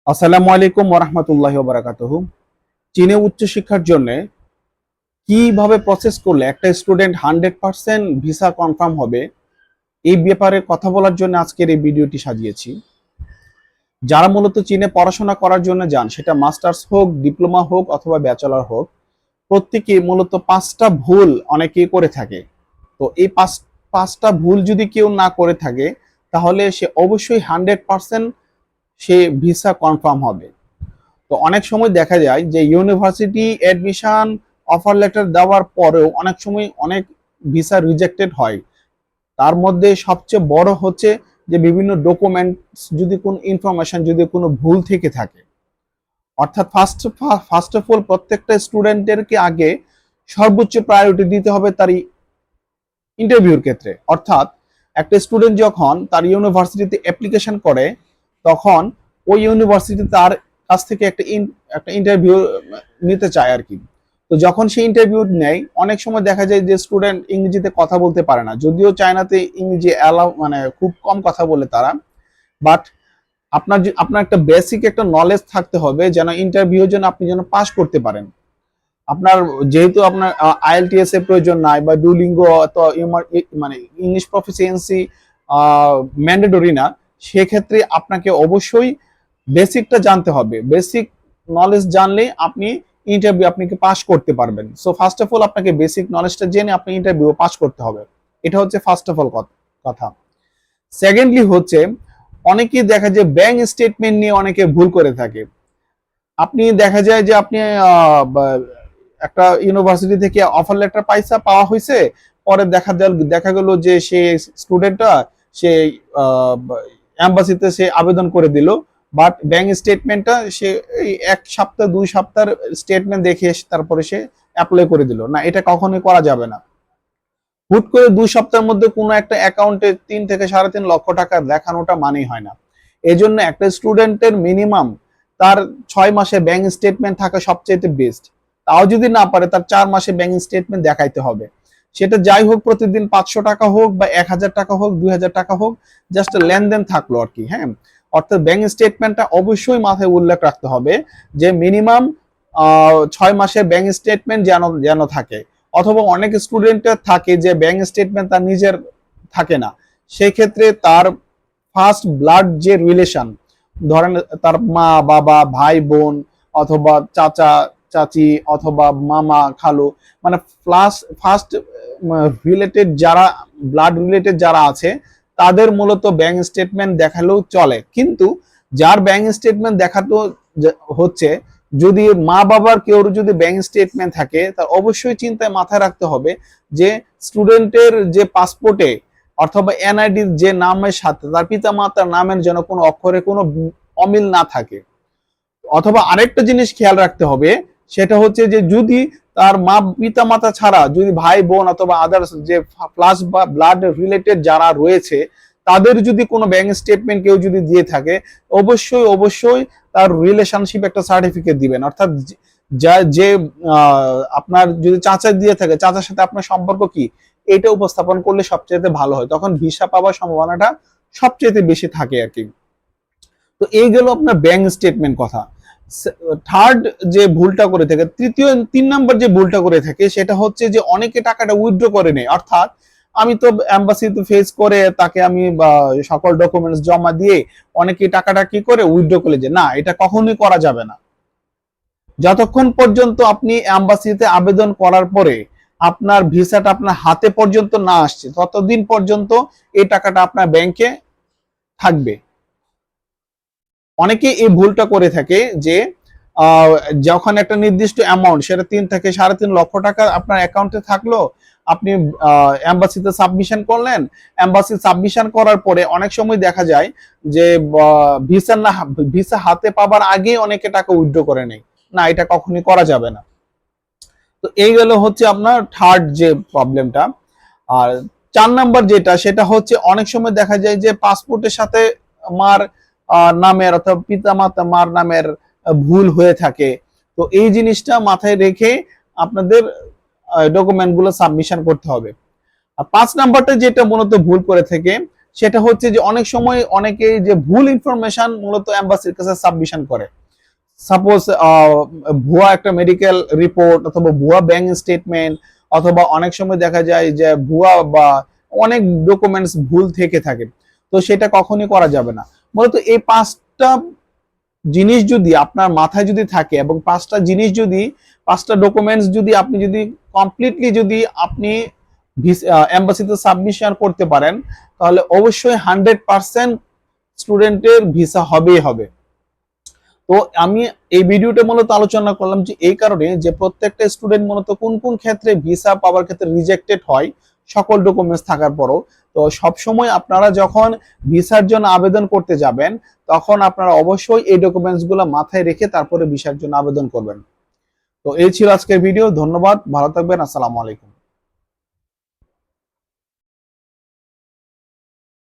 আসসালামু আলাইকুম ওরহমতুল্লাহি ওবারাকাতুহু। চীনে উচ্চশিক্ষার জন্য কিভাবে প্রসেস করলে একটা স্টুডেন্ট 100% ভিসা কনফার্ম হবে, এই ব্যাপারে কথা বলার জন্য আজকের এই ভিডিওটি সাজিয়েছি। যারা মূলত চীনে পড়াশোনা করার জন্য যান, সেটা মাস্টার্স হোক, ডিপ্লোমা হোক অথবা ব্যাচেলর হোক, প্রত্যেকে মূলত 5টা ভুল অনেকেই করে থাকে। তো এই পাঁচটা ভুল যদি কেউ না করে থাকে, তাহলে সে অবশ্যই 100% সে ভিসা কনফার্ম হবে। তো অনেক সময় দেখা যায় যে ইউনিভার্সিটি অ্যাডমিশন অফার লেটার দেওয়ার পরেও অনেক সময় অনেক ভিসা রিজেক্টেড হয়। তার মধ্যে সবচেয়ে বড় হচ্ছে যে বিভিন্ন ডকুমেন্টস যদি কোনো ইনফরমেশন যদি কোনো ভুল থেকে থাকে, অর্থাৎ ফার্স্ট অফ অল প্রত্যেকটা স্টুডেন্টেরকে আগে সর্বোচ্চ প্রায়োরিটি দিতে হবে তার ইন্টারভিউর ক্ষেত্রে। অর্থাৎ একটা স্টুডেন্ট যখন তার ইউনিভার্সিটিতে অ্যাপ্লিকেশন করে, তখন ওই ইউনিভার্সিটি তার কাছ থেকে একটা ইন্টারভিউ নিতে চায় আর কি। তো যখন সে ইন্টারভিউ নেয়, অনেক সময় দেখা যায় যে স্টুডেন্ট ইংরেজিতে কথা বলতে পারে না, যদিও চায়নাতে ইংরেজি অ্যালাউ মানে খুব কম কথা বলে তারা। বাট আপনার একটা বেসিক একটা নলেজ থাকতে হবে যেন ইন্টারভিউ যেন আপনি যেন পাস করতে পারেন। আপনার যেহেতু আপনার আইএলটিএস এর প্রয়োজন নাই বা ডুলিঙ্গো মানে ইংলিশ প্রফিসিয়েন্সি ম্যান্ডেটরি না, সেক্ষেত্রে আপনাকে অবশ্যই বেসিকটা জানতে হবে। বেসিক নলেজ জানলে আপনি ইন্টারভিউ আপনাকে পাস করতে পারবেন। সো ফার্স্ট অফ অল আপনাকে বেসিক নলেজটা জেনে আপনি ইন্টারভিউ পাস করতে হবে। এটা হচ্ছে ফার্স্ট অফ অল কথা। সেকেন্ডলি হচ্ছে, অনেকেই দেখা যায় ব্যাংক স্টেটমেন্ট নিয়ে অনেকে ভুল করে থাকে। আপনি দেখা যায় যে আপনি একটা ইউনিভার্সিটি থেকে অফার লেটার পাওয়া হয়েছে, পরে দেখা গেল যে সে স্টুডেন্টটা সে এম্বাসিতে সে আবেদন করে দিল, বাট ব্যাংক স্টেটমেন্টটা সে এই 1 সপ্তাহ 2 সপ্তাহের স্টেটমেন্ট দেখে তারপরে সে অ্যাপ্লাই করে দিল। না, এটা কখনোই করা যাবে না। হুট করে 2 সপ্তাহের মধ্যে কোনো একটা অ্যাকাউন্টে 3 থেকে 3.5 লক্ষ টাকা দেখানোটা মানেই হয় না। এই জন্য একটা স্টুডেন্টের মিনিমাম তার 6 মাসে ব্যাংক স্টেটমেন্ট থাকা সবচেয়ে বেস্ট। তাও যদি না পারে, তার 4 মাসে ব্যাংক স্টেটমেন্ট দেখাইতে হবে। সেটা যাই হোক, প্রতিদিন 500 টাকা হোক বা 1000 টাকা হোক, 2000 টাকা হোক, জাস্ট লেনদেন থাকলো আর কি। হ্যাঁ, অর্থাৎ ব্যাংক স্টেটমেন্টটা অবশ্যই মাথায় উল্লেখ রাখতে হবে যে মিনিমাম 6 মাসের ব্যাংক স্টেটমেন্ট যেন থাকে। অথবা অনেক স্টুডেন্টের থাকে যে ব্যাংক স্টেটমেন্ট তার নিজের থাকে না, সেই ক্ষেত্রে তার ফার্স্ট ব্লাড যে রিলেশন, ধরেন তার মা বাবা ভাই বোন অথবা চাচা চাচি অথবা মামা খালু, মানে ফার্স্ট রিলেটেড যারা, ব্লাড রিলেটেড যারা আছে, তাদের মূলত ব্যাংক স্টেটমেন্ট দেখালেও চলে। কিন্তু যার ব্যাংক স্টেটমেন্ট দেখাতো হচ্ছে, যদি মা বাবার কেউ যদি ব্যাংক স্টেটমেন্ট থাকে, তার অবশ্যই চিন্তায় মাথায় রাখতে হবে যে স্টুডেন্টের যে পাসপোর্টে অথবা এনআইডি যে নামের সাথে তার পিতা মাতার নামের যেন কোনো অক্ষরে কোনো অমিল না থাকে। অথবা আরেকটা জিনিস খেয়াল রাখতে হবে, সেটা হচ্ছে যে যদি তার মা পিতা মাতা ছাড়া যদি ভাই বোন অথবা আদার্স যে প্লাস বা ব্লাড রিলেটেড যারা রয়েছে, তাদের যদি কোনো ব্যাংক স্টেটমেন্ট কেউ যদি দিয়ে থাকে, অবশ্যই তার রিলেশনশিপ একটা সার্টিফিকেট দিবেন। অর্থাৎ যে আপনার যদি চাচা দিয়ে থাকে, চাচার সাথে আপনার সম্পর্ক কি, এটা উপস্থাপন করলে সবচেয়ে ভালো হয়। তখন ভিসা পাওয়ার সম্ভাবনাটা সবচেয়ে বেশি থাকে আর কি। তো এই গেল আপনার ব্যাংক স্টেটমেন্ট কথা। থার্ড যে ভুলটা করে থাকে, 3 নম্বর যে ভুলটা করে থাকে, সেটা হচ্ছে যে অনেকে টাকাটা উইথড্র করে নেয়। অর্থাৎ আমি তো এম্বাসিতে ফেস করে তাকে আমি সকল ডকুমেন্টস জমা দিয়ে অনেকে টাকাটা কি করে উইথড্র করে যে, না, এটা কখনোই করা যাবে না। যতক্ষণ পর্যন্ত আপনি এম্বাসিতে আবেদন করার পরে আপনার ভিসাটা আপনার হাতে পর্যন্ত না আসছে, ততদিন পর্যন্ত এই টাকাটা আপনার ব্যাংকে থাকবে। অনেকে এই ভুলটা করে থাকে যে যখন একটা নির্দিষ্ট অ্যামাউন্ট, সেটা 3 থেকে 3.5 লক্ষ টাকা আপনার অ্যাকাউন্টে থাকলো, আপনি এম্বাসিতে সাবমিশন করলেন। এম্বাসি সাবমিশন করার পরে অনেক সময় দেখা যায় যে ভিসা হাতে পাবার আগে অনেকে টাকা উইথড্র করে নেয়। না, এটা কখনোই করা যাবে না। তো এই গেল হচ্ছে আপনার থার্ড যে প্রবলেমটা। আর 4 নম্বর যেটা, সেটা হচ্ছে অনেক সময় দেখা যায় যে পাসপোর্টের সাথে মার নামের অথবা পিতা মাতা মার নামের ভুল হয়ে থাকে। তো এই জিনিসটা মাথায় রেখে আপনাদের ডকুমেন্ট গুলো সাবমিশন করতে হবে। আর 5 নম্বরটা যেটা মূলত ভুল করে থাকে, সেটা হচ্ছে যে অনেক সময় অনেকে যে ভুল ইনফরমেশন মূলত এম্বাসির কাছে সাবমিশন করে। সাপোজ ভুয়া একটা মেডিকেল রিপোর্ট অথবা ভুয়া ব্যাংক স্টেটমেন্ট, অথবা অনেক সময় দেখা যায় যে ভুয়া বা অনেক ডকুমেন্টস ভুল থেকে থাকে। তো সেটা কখনই করা যাবে না। মূলত এই পাঁচটা জিনিস যদি আপনার মাথায় যদি থাকে এবং পাঁচটা ডকুমেন্টস যদি আপনি যদি কমপ্লিটলি যদি আপনি এম্বাসিতে সাবমিশন করতে পারেন, তাহলে অবশ্যই 100% স্টুডেন্টের ভিসা হবেই হবে। তো আমি এই ভিডিওটা মূলত আলোচনা করলাম যে এই কারণে যে প্রত্যেকটা স্টুডেন্ট মূলত কোন কোন ক্ষেত্রে ভিসা পাওয়ার ক্ষেত্রে রিজেক্টেড হয় সকল ডকুমেন্টস থাকার পরও। তো সব সময় আপনারা যখন ভিসার জন্য আবেদন করতে যাবেন, তখন আপনারা অবশ্যই এই ডকুমেন্টসগুলো মাথায় রেখে তারপরে ভিসার জন্য আবেদন করবেন। তো এই ছিল আজকের ভিডিও। ধন্যবাদ, ভালো থাকবেন, আসসালামু আলাইকুম।